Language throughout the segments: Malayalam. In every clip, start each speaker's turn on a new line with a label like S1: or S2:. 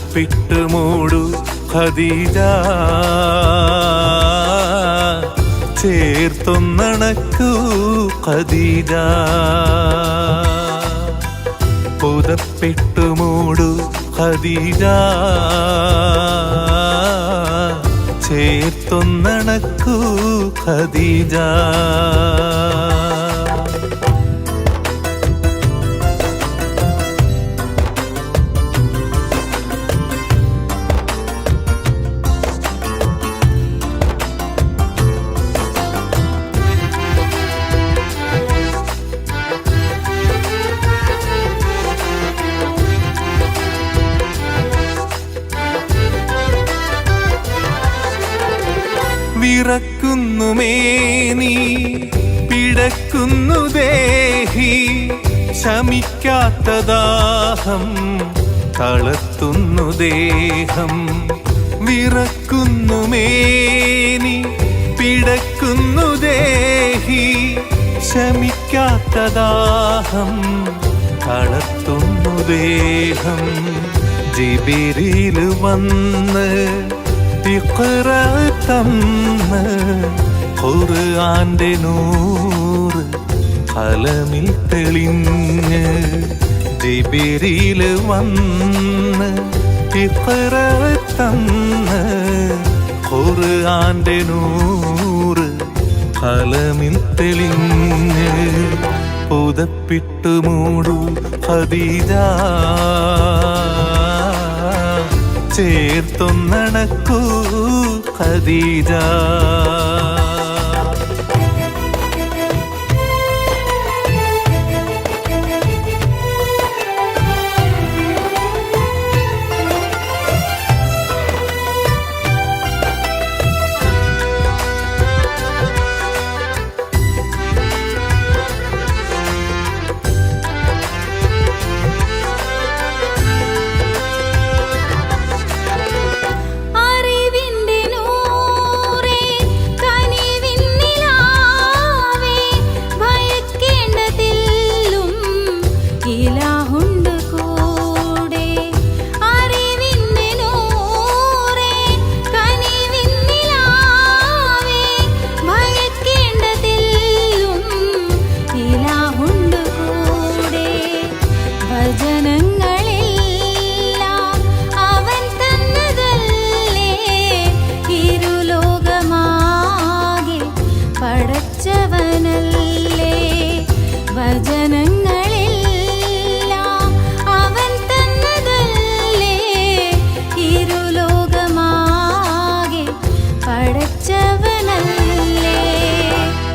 S1: പുതപ്പിട്ട് മൂടു ഖദീജ, ചേർത്തൊന്നണക്കൂ ഖദീജ. പുതപ്പിട്ട് മൂടു ഖദീജ, ചേർത്തൊന്നണക്കൂ ഖദീജ. വിറക്കുന്നു മേനി, പിടക്കുന്നു ദേഹി, ശമിക്കാത്ത ദാഹം തളർത്തുന്നു ദേഹം. വിറക്കുന്നു മേനി, പിടക്കുന്നു ദേഹി, ശമിക്കാത്ത ദാഹം തളർത്തുന്നു ദേഹം. ജിബ്രീൽ വന്ന് ഇഖ്റ തന്ന് ഖുർആന്റെ നൂറ് ഖലമിൽ തെളിഞ്ഞ്. ജിബ്രീൽ വന്ന് ഇഖ്റ തന്ന് ഖുർആന്റെ നൂറ് ഖലമിൽ തെളിഞ്ഞ്. പുതപ്പിട്ട് മൂടു ഖദീജ, ചേർത്തൊന്നണക്കൂ ഖദീജ.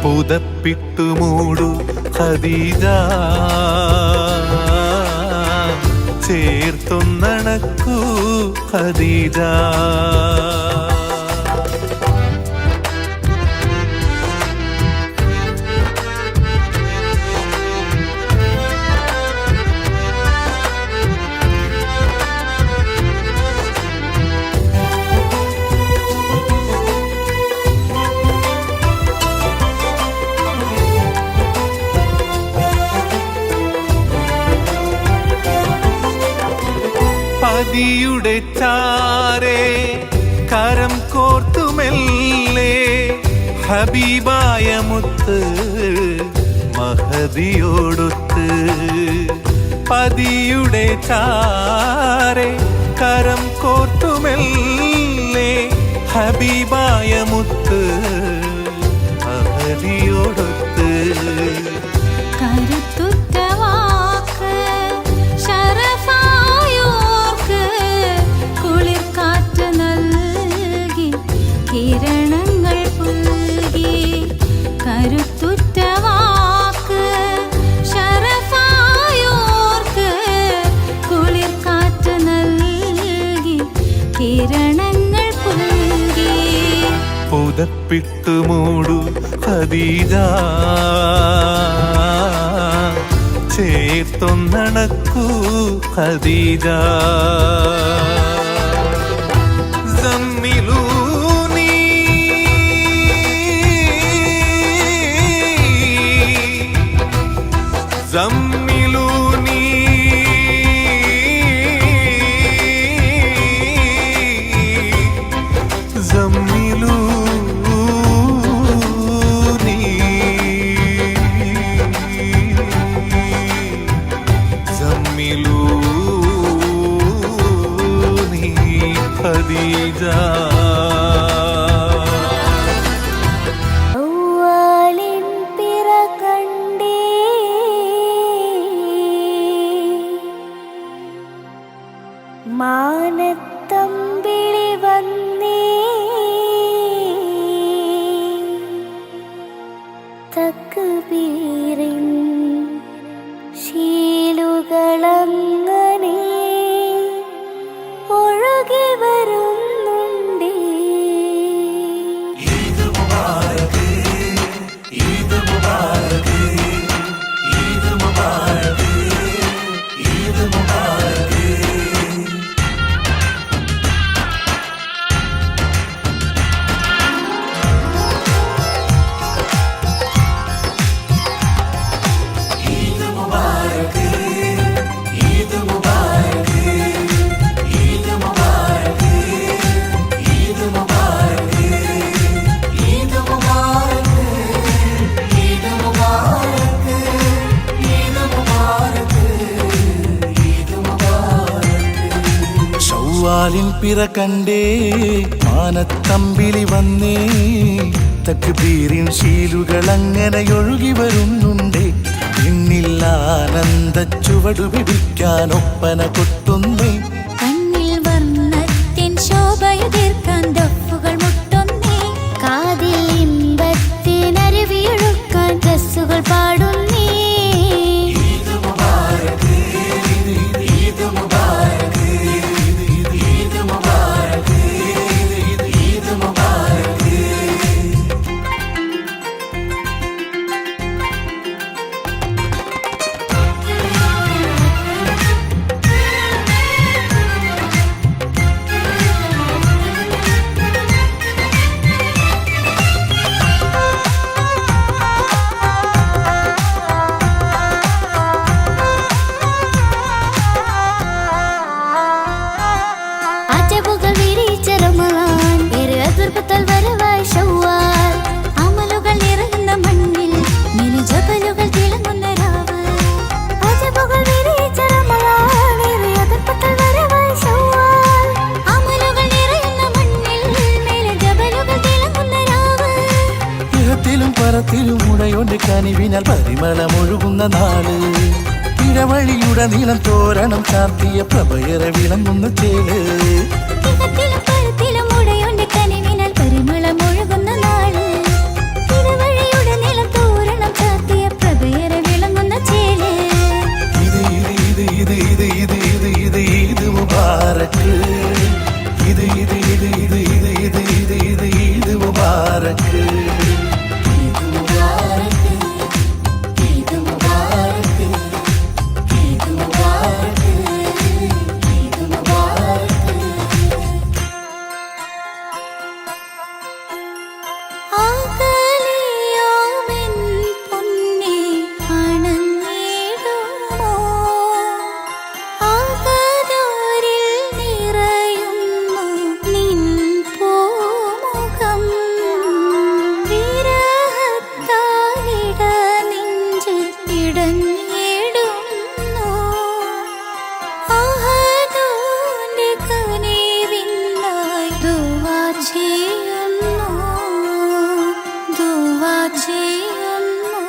S1: പുതപ്പിട്ട് മൂടു ഖദീജ, ചേർത്തൊന്നണക്കൂ ഖദീജ. പതിയുടെ ചാരേ കരം കോർത്തുമെല്ലേ, ഹബീബായ മുത്ത് മഹദിയോടൊത്ത്. പതിയുടെ ചാരേ കരം കോർത്തുമെല്ലേ, ഹബീബായ മുത്ത് മഹദിയോടൊത്ത്.
S2: കിരണങ്ങൾ പുൽകി കരുത്തുറ്റ വാക്ക്, ശറഫായോർക്ക് കുളിർക്കാറ്റ് നൽകി കിരണങ്ങൾ പുൽകി.
S1: പുതപ്പിട്ട് മൂടു ഖദീജ, ചേർത്തൊന്നണക്കൂ ഖദീജ. زملوني
S2: തക്ബീറിൻ ശീലുകളങ്ങനെ ഒഴുകി വരുന്നുണ്ടേ.
S1: ഈദ് മുബാരക്, ഈദ് മുബാരക്, ഈദ് മുബാരക്, ഈദ് മുബാരക്. ഈദ് മുബാരക്, ഈദ് മുബാരക്, ഈദ് മുബാരക്, ഈദ് മുബാരക്, ഈദ് മുബാരക്, ഈദ് മുബാരക്, ഈദ് മുബാരക്, ഈദ് മുബാരക്.
S3: ഷവ്വാലിൻ പിറ കണ്ടേ മാനത്തമ്പിളി വന്നേ, തക്ബീരിൻ ശീലുകൾ അങ്ങനെ ഒഴുകി വരുന്നുണ്ടേ. പിന്നിൽ ആനന്ദ ചുവടു പിടിക്കാൻ ഒപ്പന കൊട്ടുന്നേ.
S2: കണ്ണിൽ വർണ്ണത്തിൻ ശോഭയുതിർക്കാൻ ദഫുകൾ മുട്ടുന്നേ. കാതിൽ ഇമ്പത്തിനരുവിയൊഴുക്കാൻ ഡ്രസ്സുകൾ പാടുന്നേ.
S1: ഈദ് മുബാരക്, ഈദ് മുബാരക്, ഈദ് മുബാരക്, ഈദ് മുബാരക്.
S2: അജബുകൾ വിരിച്ച റമളാൻ, ഏറെ അതിർപ്പത്താൽ വരവായി ശവ്വാൽ. അമലുകൾ നിറയുന്ന മണ്ണിൽ മിനിജബലുകൾ തിളങ്ങുന്ന രാവ്. അജബുകൾ വിരിച്ച റമളാൻ, ഏറെ അതിർപ്പത്താൽ വരവായി ശവ്വാൽ. അമലുകൾ നിറയുന്ന മണ്ണിൽ മിനിജബലുകൾ തിളങ്ങുന്ന രാവ്.
S3: ഇഹത്തിലും പരത്തിലും ഉടയോന്റെ കനിവിനാൽ പരിമളമൊഴുകുന്ന നാള്. ഇടവഴിയുടെ നീളം തോരണം ചാർത്തിയ പ്രഭയറെ വിളങ്ങുന്ന ചേല്.
S2: ഇഹത്തിലും പരത്തിലും ഉടയോന്റെ കനിവിനാൽ പരിമളമൊഴുകുന്ന നാള്. ഇടവഴിയുടെ നീളം തോരണം ചാർത്തിയ പ്രഭയേറെ വിളങ്ങുന്ന ചേല്.
S3: ഇത് ഇത് ഇത് ഇത് ഇത് ഇത് ഇത് ഇത് ഈദ് മുബാരക്. ഇത് ഇത് ഇത് ഇത് ഇത് ഇത് ഇത് ഇത് ഈദ് മുബാരക്. ഈദ് മുബാരക്, ഈദ് മുബാരക്, ഈദ് മുബാരക്, ഈദ് മുബാരക്.
S2: ആകലിയോമെൻ പൊന്നേ അണഞ്ഞിടുമോ. ആകതോരിൽ നിറയുന്നു നിൻ പൂമുഖം. വിരഹത്താലിട നെഞ്ചിൽ ഇടഞ്ഞിടുന്നു. അഹദോന്റെ കനിവിനായി ദുആ ചെയ്യുന്നു, ദുആ ചെയ്യുന്നു.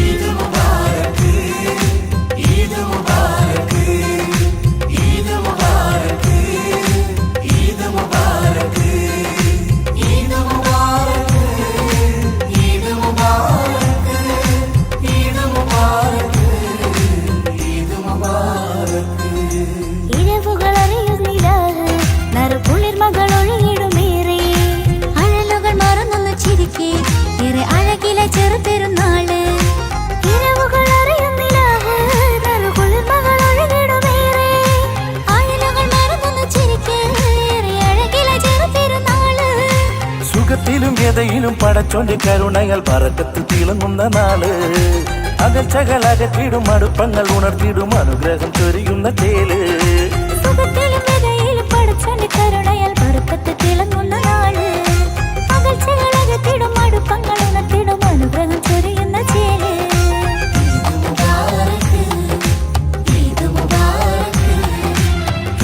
S1: ഈദ് മുബാരക്, ഈദ് മുബാരക്, ഈദ് മുബാരക്, ഈദ് മുബാരക്, ഈദ് മുബാരക്, ഈദ് മുബാരക്, ഈദ് മുബാരക്, ഈദ് മുബാരക്.
S2: ഇരവുകൾ അറിയുന്നില്ല നറുകുളിർമകൾ ഒഴുകിടുമേറെ. അഴലുകൾ മറന്നൊന്ന് ചിരിക്കെ ഏറെ അഴകിലെ ചെറുപെരുന്നാള്. ഇരവുകൾ അറിയുന്നില്ല നറുകുളിർമകൾ ഒഴുകിടുമേറെ. അഴലുകൾ മറന്നൊന്ന് ചിരിക്കെ ഏറെ അഴകിലെ ചെറുപെരുന്നാള്.
S3: സുഖത്തിലും വ്യതയിലും പടച്ചോന്റെ കരുണകൾ പറക്കത്ത് തിളങ്ങുന്ന നാള്. അകച്ചകൾ അകറ്റിടും അടുപ്പങ്ങൾ ഉണർത്തിടും അനുഗ്രഹം ചൊരിയുന്ന ചേല്.
S2: സുഖത്തിലും വ്യതയിലും പടച്ചോന്റെ കരുണയാൽ ബർക്കത്ത് തിളങ്ങുന്ന നാള്. അകൽച്ചകൾ അകറ്റിടും അടുപ്പങ്ങൾ ഉണർത്തിടും അനുഗ്രഹം ചൊരിയുന്ന ചേല്.
S1: ഈദ് മുബാരക്, ഈദ് മുബാരക്,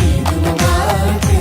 S1: ഈദ് മുബാരക്,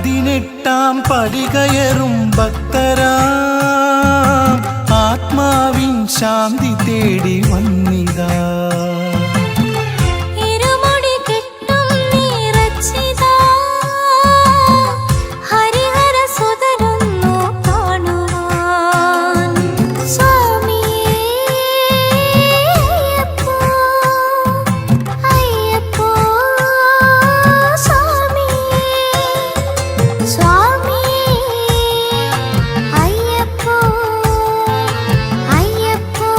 S3: 18-ാം പടി കയറും ഭക്തരാം ആത്മാവിൻ ശാന്തി തേടി വന്നിതാ.
S2: ഇരുമുടി കെട്ടും നീറച്ചിതാ ഹരിഹര സുതരുന്നു കാണുവാൻ. സ്വാമിയേ അയ്യപ്പോ അയ്യപ്പോ സ്വാമിയേ സ്വാമിയേ അയ്യപ്പോ അയ്യപ്പോ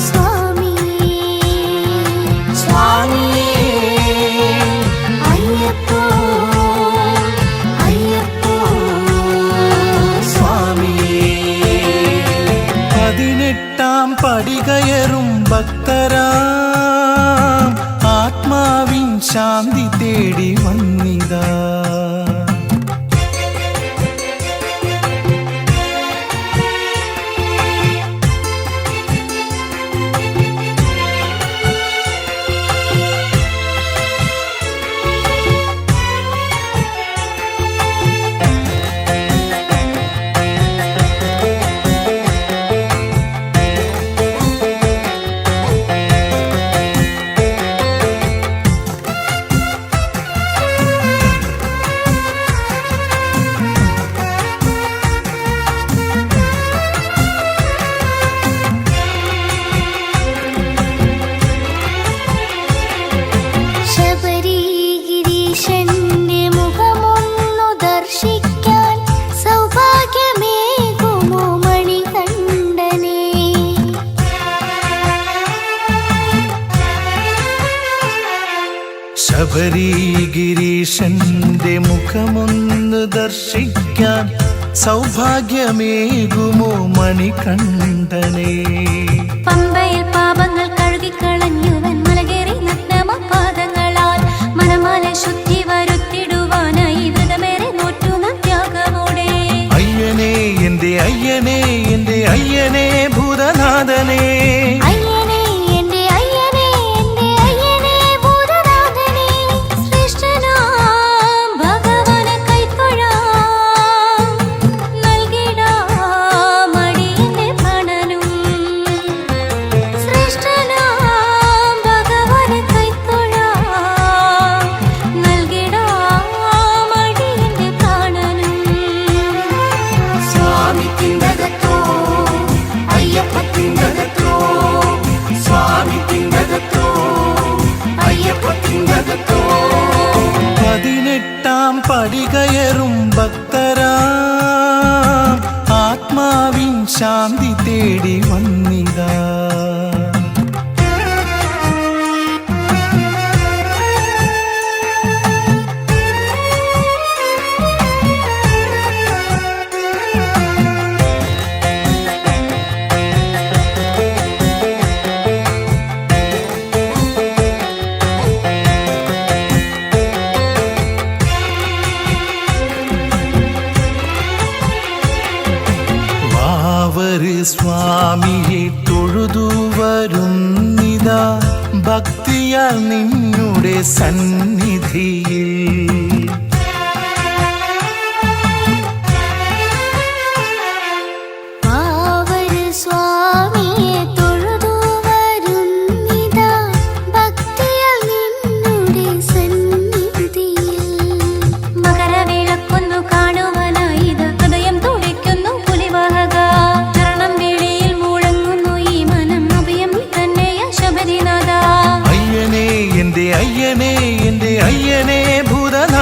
S2: സ്വാമിയേ സ്വാമിയേ അയ്യപ്പോ അയ്യപ്പോ
S3: സ്വാമിയേ 18-ാം പടി കയറും ഭക്തരാം ആത്മാവിൻ ശാന്തി തേടി വന്നിതാ.
S2: ശബരിഗിരീശന്റെ മുഖമൊന്നു ദർശിക്കാൻ സൗഭാഗ്യമേകുമോ മണികണ്ഠനേ.
S3: ശബരിഗിരീശന്റെ മുഖമൊന്ന് ദർശിക്കാൻ സൗഭാഗ്യമേകുമോ മണികണ്ഠനേ.
S2: പമ്പയിൽ പാപങ്ങൾ കഴുകിക്കളഞ്ഞുവൻ മലകേറി നഗ്നമപാദങ്ങളാൽ മനമാല ശുദ്ധി വരുത്തിടുവാനായി വ്രതമേറെ നോറ്റു നാം ത്യാഗമോടെ.
S3: അയ്യനേ എന്റെ അയ്യനേ എന്റെ അയ്യനേ ഭൂതനാഥനേ.
S2: അയ്യനേ എന്റെ അയ്യനേ എന്റെ അയ്യനേ ഭൂതനാഥനേ. ശ്രേഷ്ഠനാം ഭഗവാനെ കൈത്തൊഴാം നൽകിടാം അടിയന്റെ പ്രാണനും. ശ്രേഷ്ഠനാം ഭഗവാനെ കൈത്തൊഴാം നൽകിടാം അടിയന്റെ പ്രാണനും.
S1: സ്വാമി തിണ്ടകത്തോ അയ്യപ്പ തിണ്ടകത്തോ സ്വാമി തിണ്ടകത്തോ അയ്യപ്പ തിണ്ടകത്തോ.
S3: 18-ാം പടി കയറും ഭക്തരാം ആത്മാവിൻ ശാന്തി തേടി വന്നിതാ. വാവര് സ്വാമിയെ തൊഴുതു വരുന്നിതാ ഭക്തിയാൽ നിന്നുടെ സന്നിധിയിൽ.
S2: പാവര് സ്വാമിയെ തൊഴുതു വരുന്നിതാ ഭക്തിയാൽ നിന്നുടെ സന്നിധിയിൽ. മകരവിളക്കൊന്നു കാണുവാനായി ഇതാ ഹൃദയം തുടിക്കുന്നു പുലിവാഹക. ചരണം വേളിയിൽ മുഴങ്ങുന്നു ഈ മനം അഭയം നീ തന്നെയാ ശബരിനാഥ.
S3: അയ്യനേ എന്റെ അയ്യനേ എന്റെ അയ്യനേ ഭൂതനാഥനേ.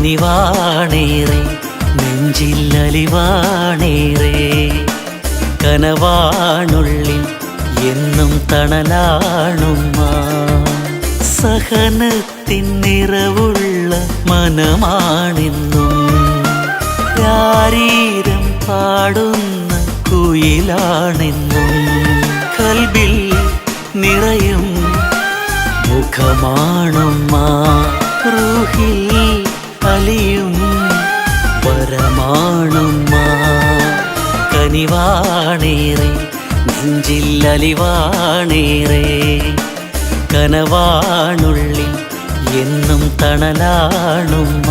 S4: കനിവാണേറെ നെഞ്ചില്ലലിവാണേറെ കനവാണുള്ളിൽ എന്നും തണലാണുമ്മ സഹനത്തിൻ നിറവുള്ള മനമാണെന്നും ശാരീരം പാടുന്ന കുയിലാണെന്നും കൽബിൽ നിറയും മുഖമാണുമ്മ റൂഹിൽ അലിയും വരമാണുമ്മ കനിവാണേറെ നെഞ്ചിൽ അലിവാണേറെ കനവാണുള്ളിൽ എന്നും തണലാണുമ്മ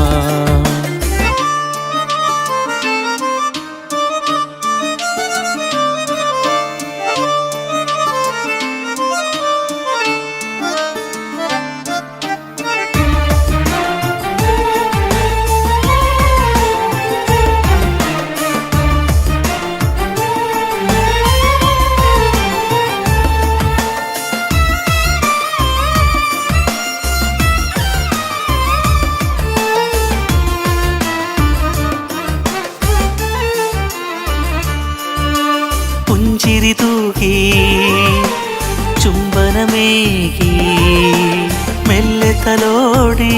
S4: പുഞ്ചിരി തൂകി ചുംബനമേകി മെല്ലെ തലോടി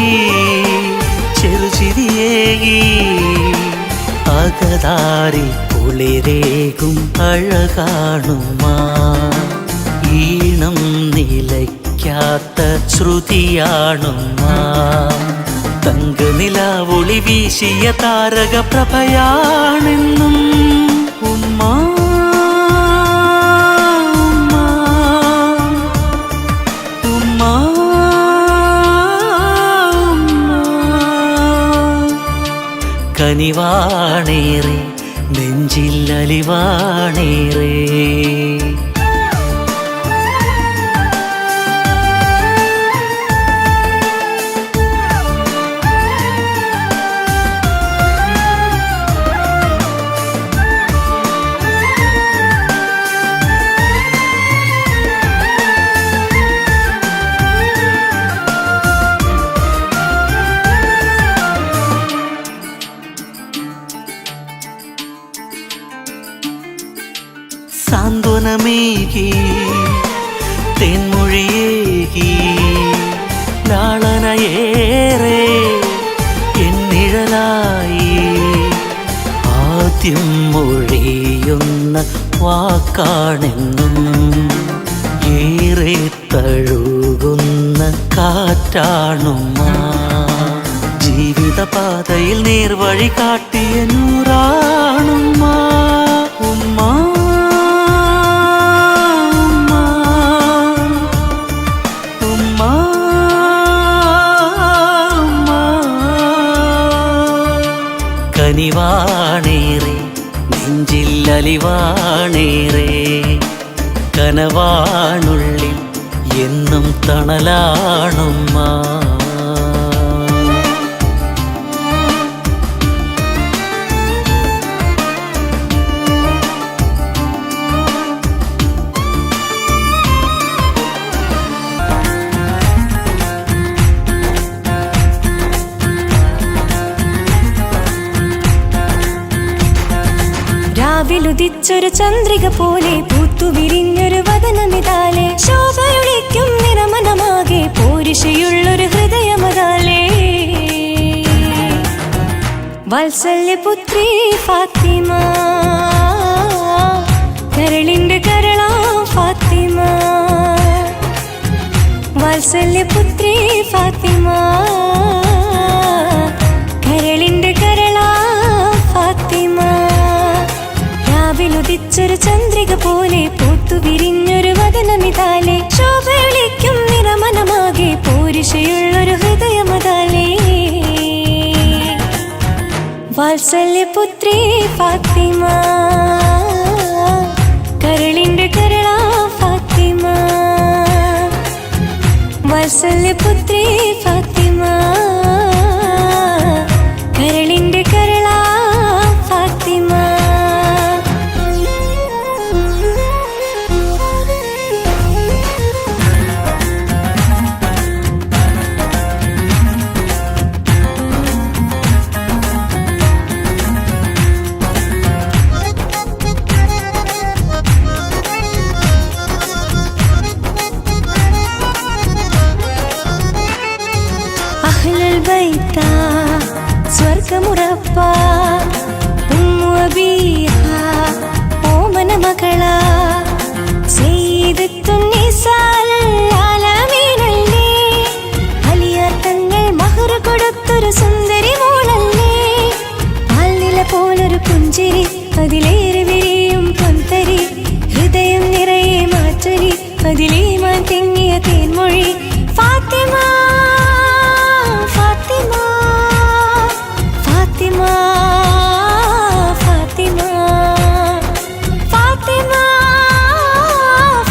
S4: ചെറുചിരിയേകി അകതാരിൽ കുളിരേകും അഴകാണുമ്മ ഈണം നിലയ്ക്കാത്ത ശ്രുതിയാണുമ്മ തങ്കനിലാവൊളി വീശിയ താരക പ്രഭയാണെന്നും ഉമ്മ കനിവാണേറെ നെഞ്ചില്ലലിവാണേറെ സാന്ത്വനമേകി തെന്മൊഴിയേകി ലാളനയേറെ എന്നിഴലായി ആദ്യം മൊഴിയുന്ന വാക്കാണെന്നും ഏറെ തഴുകുന്ന കാറ്റാണുമ്മ ജീവിതപാതയിൽ നേർവഴി കാട്ടിയ നൂറാണുമ്മ ഉമ്മ കനിവാണേറെ നെഞ്ചില്ലലിവാണേറെ കനവാണുള്ളിൽ എന്നും തണലാണുമ്മ
S2: രാവിലുദിച്ചൊരു ചന്ദ്രിക പോലെ പൂത്തുവിരിഞ്ഞൊരു വദനമിതാലേ ശോഭയൊളിക്കും നിറമനമാകെ പോരിശയുള്ളൊരു ഹൃദയമതാലേ വാത്സല്യപുത്രി ഫാത്തിമ കരളിന്റെ കരളാ ഫാത്തിമ വാത്സല്യപുത്രി ഫാത്തിമ കരളിന്റെ കരളാ ഫാത്തിമ രാവിലുദിച്ചൊരു ചന്ദ്രിക പോലെ പൂത്തുവിരിഞ്ഞൊരു വദനമിതാലേ ശോഭയൊളിക്കും നിറമനമാകെ പോരിശയുള്ളൊരു ഹൃദയമതാലേ വാത്സല്യപുത്രി ഫാത്തിമ കരളിന്റെ കരളാ ഫാത്തിമ വാത്സല്യപുത്രി ഫാത്തിമ കരളിന്റെ കരളാ ഫാത്തിമ വാപ്പ ഉമ്മു അബീഹ ഓമന മകള സയ്യിദത്തുന്നിസാലമീനല്ലേ അലിയാർ തങ്ങൾ മഹർ കൊടുത്തൊരു സുന്ദരി മോളല്ലേ പാൽനില പോലൊരു പുഞ്ചിരി അതിലേറെ വിരിയും പൊൻതരി ഹൃദയം നിറയെ മാറ്റൊലി അതിലീമാൻ തിങ്ങിയ തേൻമൊഴി ഫാത്തിമ ഫാത്തിമ ഫാത്തിമ ഫാത്തിമ ഫാത്തിമ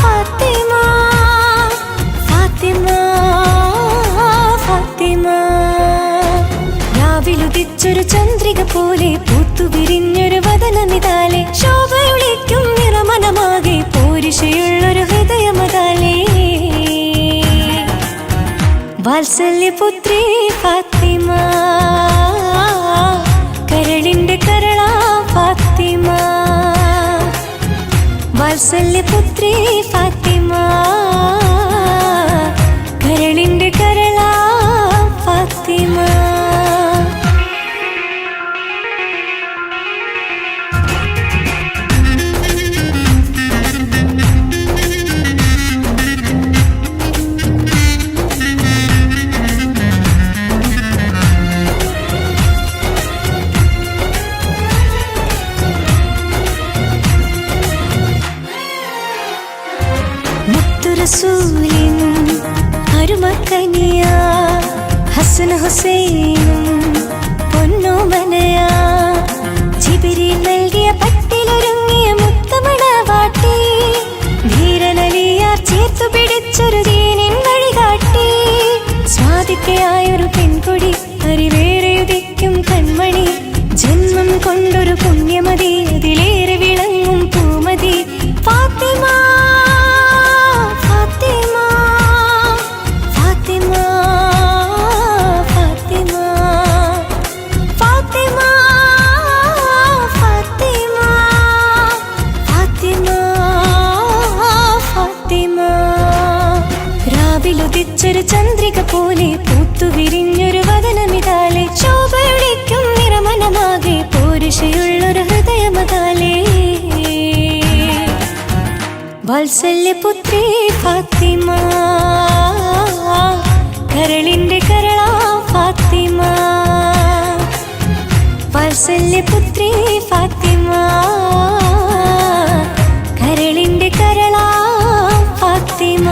S2: ഫാത്തിമ ഫാത്തിമ ഫാത്തിമ രാവിലുദിച്ചൊരു ചന്ദ്രിക പോലെ പൂത്തുവിരിഞ്ഞൊരു വദനമിതാലെ ശോഭയൊളിക്കും നിറമനമാകെ പോരിശയുള്ളൊരു ഹൃദയമതാലേ വാത്സല്യപുത്രി ഫാത്തിമ കരളിന്റെ കരളാ ഫാത്തിമ വാത്സല്യപുത്രി ഫാത്തിമ കരളിന്റെ കരളാ ഫാത്തിമ റസൂലിനും അരുമക്കനിയ ഹസൻ ഹുസൈനും പൊന്നോമനയ ജിബ്രീൽ നൽകിയ പട്ടിലൊരുങ്ങിയ മുത്തമണവാട്ടി ധീരനലിയാർ ചേർത്തു പിടിച്ചൊരു ദീനിൻ വഴികാട്ടി സ്വാതിക്കയായൊരു പെൺകൊടി അറിവേറെയുദിക്കും കൺമണി ജന്മം കൊണ്ടൊരു പുണ്യമതി അതിലേറെ വിളങ്ങും പൂമതി ഫാത്തിമ രാവിലുദിച്ചൊരു ചന്ദ്രിക പോലെ പൂത്തുവിരിഞ്ഞൊരു വദനമിതാലെ ശോഭയൊളിക്കും നിറമനമാകെ പോരിശയുള്ളൊരു ഹൃദയമതാലേ വാത്സല്യപുത്രി ഫാത്തിമ കരളിന്റെ കരളാ ഫാത്തിമ വാത്സല്യപുത്രി ഫാത്തിമ കരളിന്റെ കരളാ ഫാത്തിമ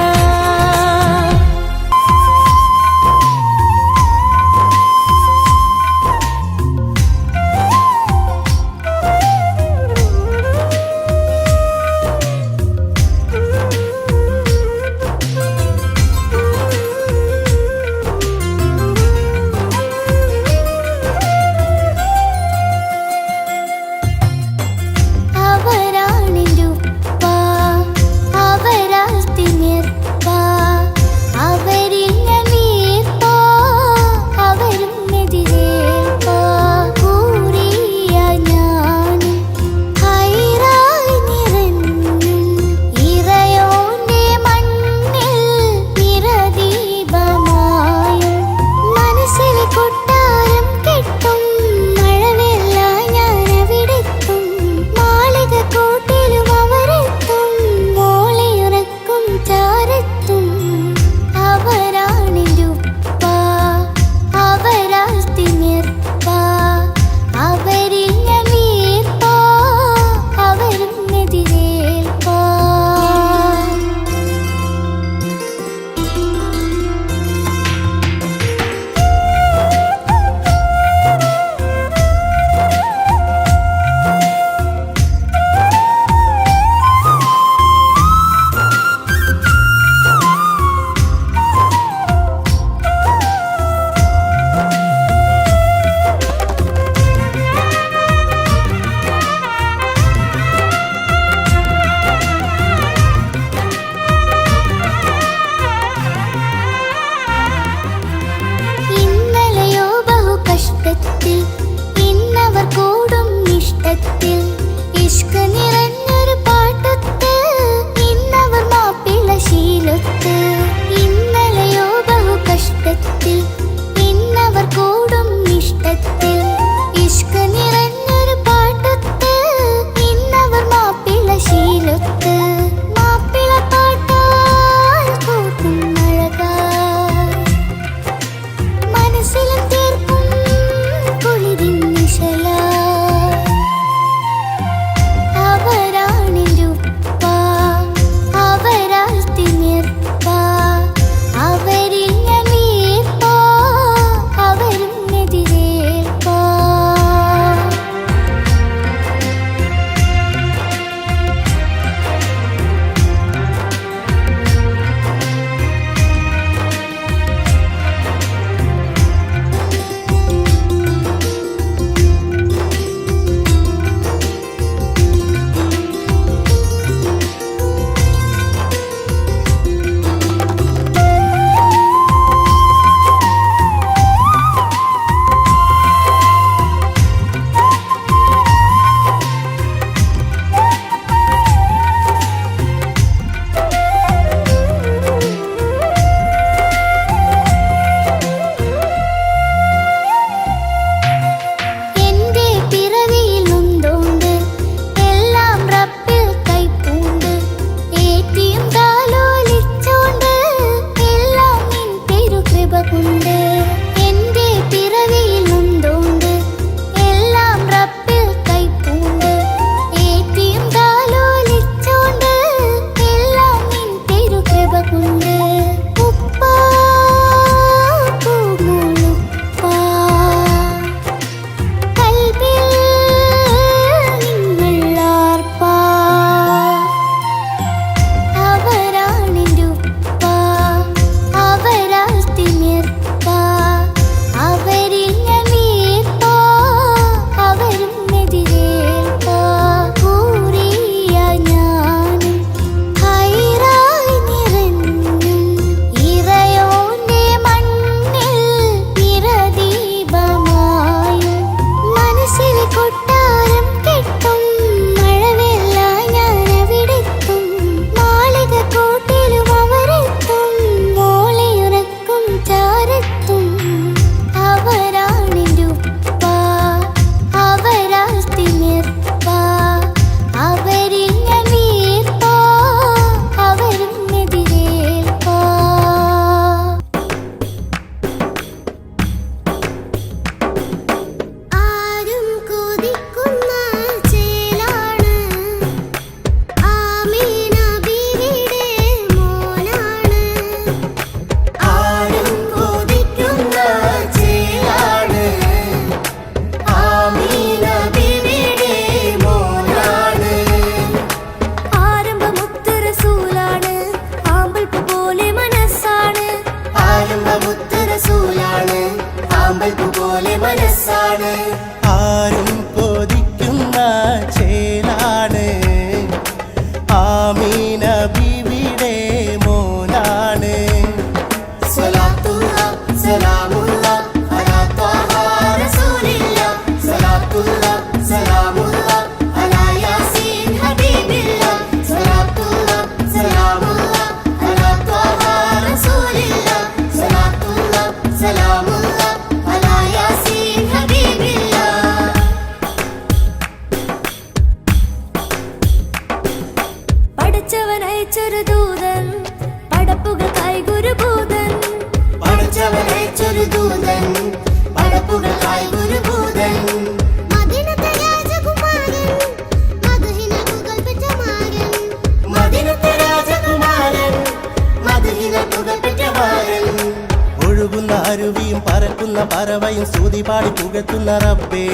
S5: പറവയും സ്തുതി പാടി പുകഴ്ത്തുന്ന റബ്ബേ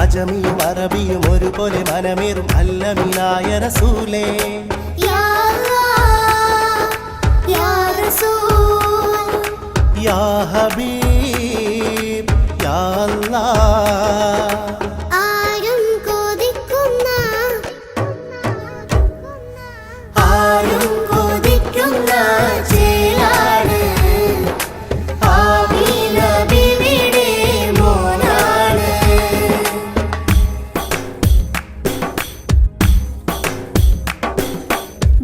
S5: അജമിയും അറബിയും ഒരുപോലെ മനമേറും അല്ലമീനായ റസൂലേ
S1: യാ അല്ലാഹ് യാ റസൂൽ
S5: യാ ഹബീബ് യാ അല്ലാഹ്
S1: ആരും കൊതിക്കുന്ന ചേലാണ് ആമീന ബീവിയുടെ മോനാണ്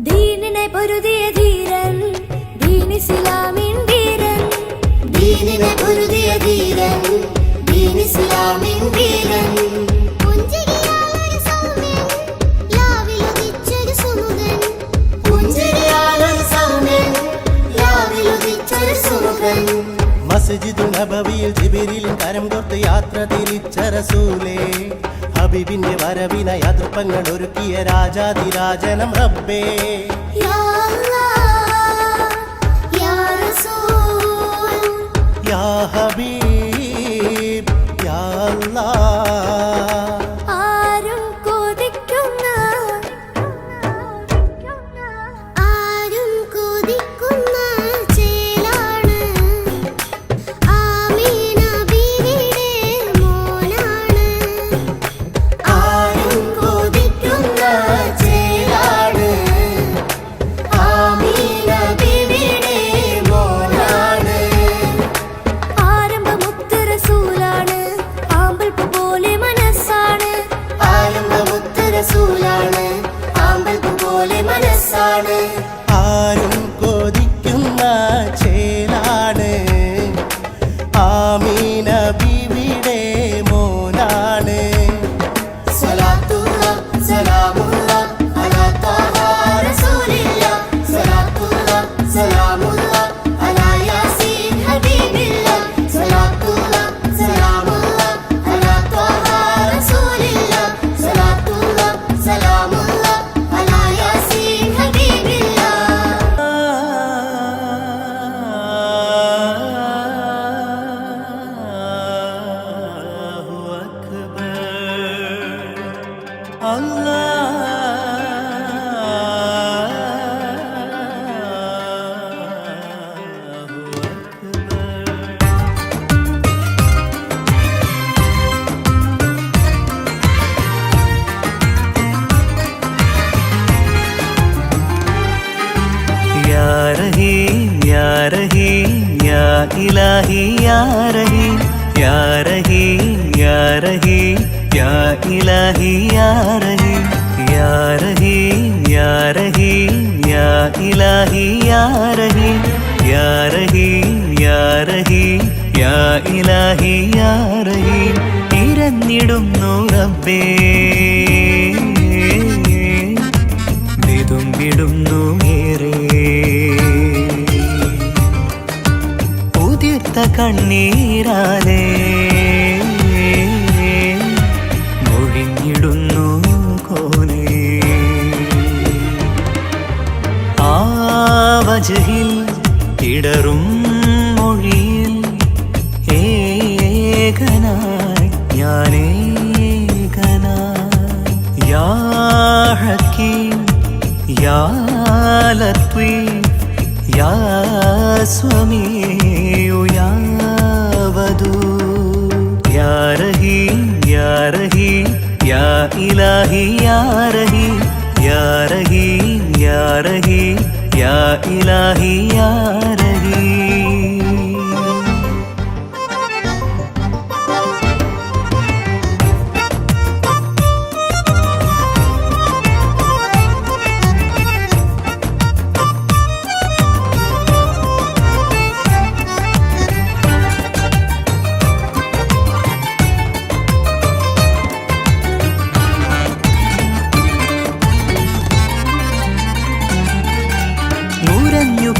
S1: ദീനിനെ പൊരുതിയ ധീരൻ ദീനിസ്ലാമിൻ വീരൻ ദീനിനെ പൊരുതിയ ധീരൻ ദീനിസ്ലാമിൻ വീരൻ പുഞ്ചിരിയാലൊരു സൗമ്യൻ ലാവിലുദിച്ചൊരു സുമുഖൻ പുഞ്ചിരിയാലൊരു സൗമ്യൻ ലാവിലുദിച്ചൊരു സുമുഖൻ
S5: മസ്ജിദുൽ നബവിയിൽ ജിബ്രീലിൻ കരം കോർത്ത് യാത്ര തിരിച്ച റസൂലേ ഹബീബിന്റെ വരവിനായി അതിർപ്പങ്ങൾ ഒരുക്കിയ രാജാതിരാജനം റബ്ബേ
S1: യാ അല്ലാഹ് യാ റസൂൽ
S5: യാ ഹബീബ് യാ അല്ലാഹ്
S1: ആരും കൊതിക്കുന്ന ചേലാണ് ആമീന ബീവിയുടെ മോനാണ് ആരും കൊതിക്കുന്ന ചേലാണ് ആമീന ബീവിയുടെ മോനാണ് ആരംഭമുത്ത് റസൂലാണ് ആമ്പൽപ്പ് പോലെ മനസ്സാണ് ആരംഭമുത്ത് റസൂലാണ് ആമ്പൽപ്പ് പോലെ മനസ്സാണ്
S5: ആരും കൊതിക്കുന്ന ചേലാണ് ആമീന ബീവിയുടെ മോനാണ്
S1: സ്വലാത്തുല്ലാഹ് സലാമുല്ലാഹ് അലാ ത്വാഹ റസൂലില്ലാഹ് സ്വലാത്തുല്ലാഹ് സലാമുല്ലാഹ് അലാ യാസീൻ ഹബീബില്ലാഹ് സ്വലാത്തുല്ലാഹ് സലാമുല്ലാഹ് അലാ ത്വാഹ റസൂലില്ലാഹ് സ്വലാത്തുല്ലാഹ് സലാമുല്ലാഹ് അലാ യാസീൻ ഹബീബില്ലാഹ്
S4: അല്ലാഹു അക്ബർ അല്ലാഹു അക്ബർ या रहीम या रहीम या इलाही या रहीम या रहीम या रहीम या इलाही या रहीम या रहीम या रहीम या इलाही या रहीम या रहीम या रहीം യാ ഇലാഹി യാ റഹീം തിരഞ്ഞിടുന്നു റബ്ബേ വിടുന്നു ഏറെ ഉതിർത്ത കണ്ണീരാലേ മൊഴിഞ്ഞിടുന്നു കോനേ ആ വജഹിൽ ഇടറും മൊഴിയിൽ ഏകനായി ഞാനേകനായി യാ ഹക്കീം യാ ലത്വീഫ് യാ സമീഉ യാ വദൂദ് യാ റഹീം യാ റഹീം യാ ഇലാഹി യാ റഹീം യാ റഹീം യാ റഹീം യാ ഇലാഹി യാ റഹീം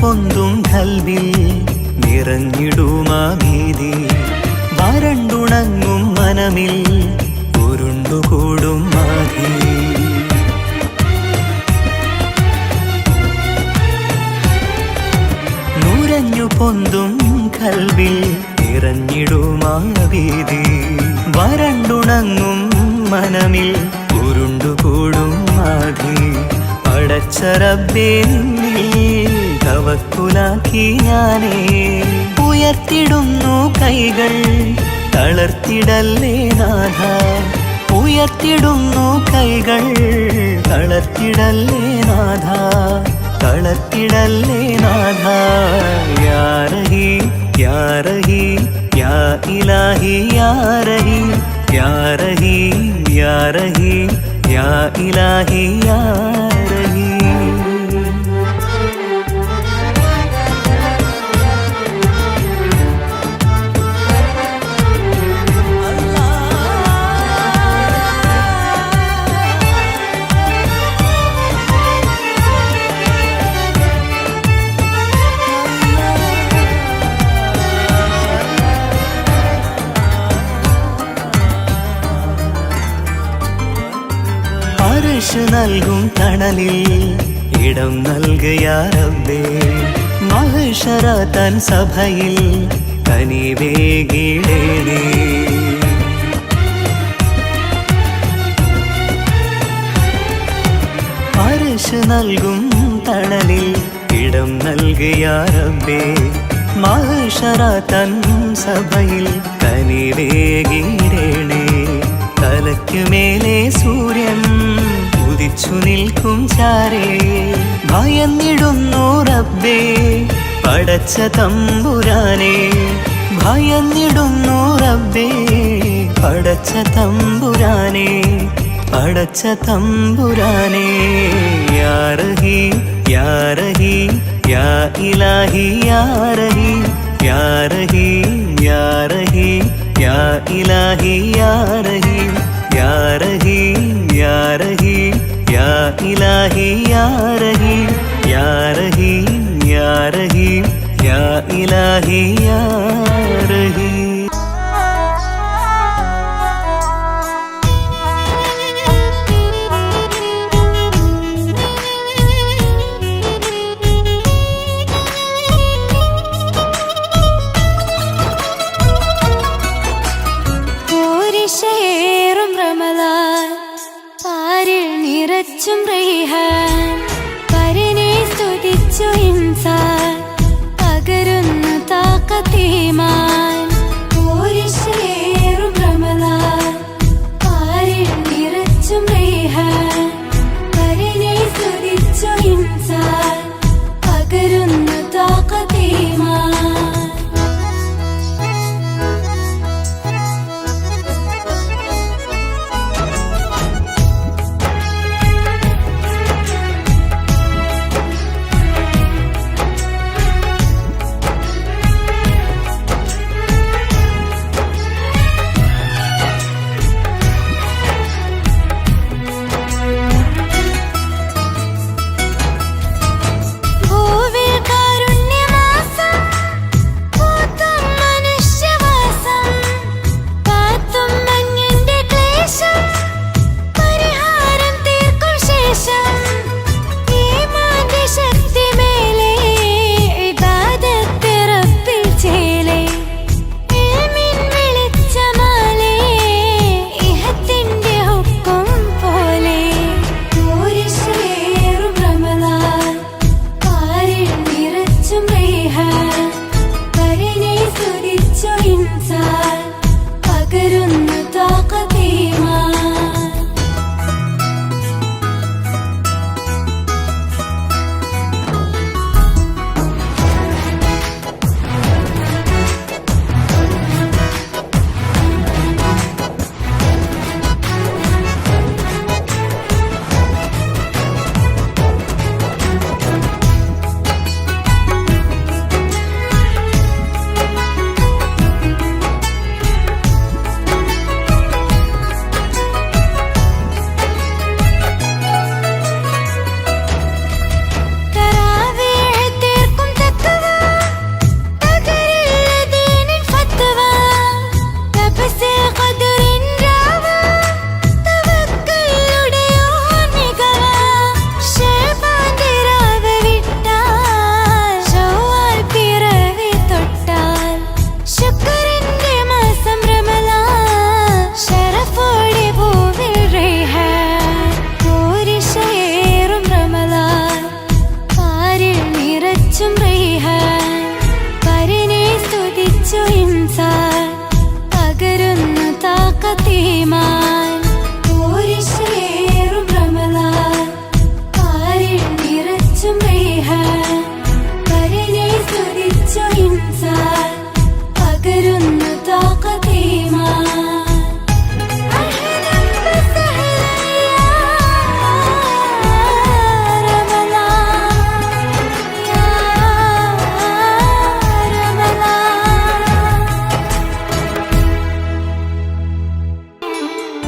S4: പൊന്തും കൽവിൽ നിറഞ്ഞിടുമാ ഭീതി വരണ്ടുണങ്ങും മനമിൽ ഉരുണ്ടുകൂടും മാധി നുരഞ്ഞു പൊന്തും കൽവിൽ നിറഞ്ഞിടുമാ വീതി. വരണ്ടുണങ്ങും മനമിൽ ഉരുണ്ടുകൂടും ആധി. പടച്ച റബ്ബേ നിന്നിൽ തവക്കുലാക്കി ഞാനേ. ഉയർത്തിടുന്നു കൈകൾ തളർത്തിടല്ലേ നാഥ. ഉയർത്തിടുന്നു കൈകൾ തളർത്തിടല്ലേ നാഥ. തളർത്തിടല്ലേ നാഥ. യാ റഹീം യാ റഹീം യാ ഇലാഹി യാ റഹീം. യാ റഹീം യാ റഹീം യാ ഇലാഹി യാ റഹീം. അർശ് നൽകും തണലിൽ ഇടം നൽകിയ റബ്ബേ. മഹ്ശറ തൻ സഭയിൽ കനിവേകിടേണേ. അർശ് നൽകും തണലിൽ ഇടം നൽകിയ റബ്ബേ. മഹ്ശറ തൻ സഭയിൽ കനിവേകിടേണേ. തലയ്ക്കുമേലെ സൂര്യൻ ഉദിച്ചു നിൽക്കും ചാരേ. ഭയന്നിടുന്നു റബ്ബേ പടച്ച തമ്പുരാനെ. ഭയന്നിടുന്നു റബ്ബേ പടച്ച തമ്പുരാനെ. പടച്ച തമ്പുരാനെ. യാ റഹീം യാ റഹീം യാ ഇലാഹി യാ റഹീം. യാ റഹീം യാ റഹീം യാ ഇലാഹി യാ റഹീം. യാ റഹീം യാ റഹീം യാ ഇലാഹി യാ റഹീം. യാ റഹീം യാ റഹീം യാ ഇലാഹി യാ റഹീം.
S2: േറും റമളാൻ പാരിൽ നിറച്ചും റൈഹാൻ. പരനെ സ്തുതിച്ചു ഇൻസാൻ പകരുന്നു താഖത്തീമാൻ. േറും റമളാൻ പാരിൽ നിറച്ചും റൈഹാൻ. പരനെ സ്തുതിച്ചു ഇൻസാൻ പകരുന്നു താഖത്തീമാൻ. Inside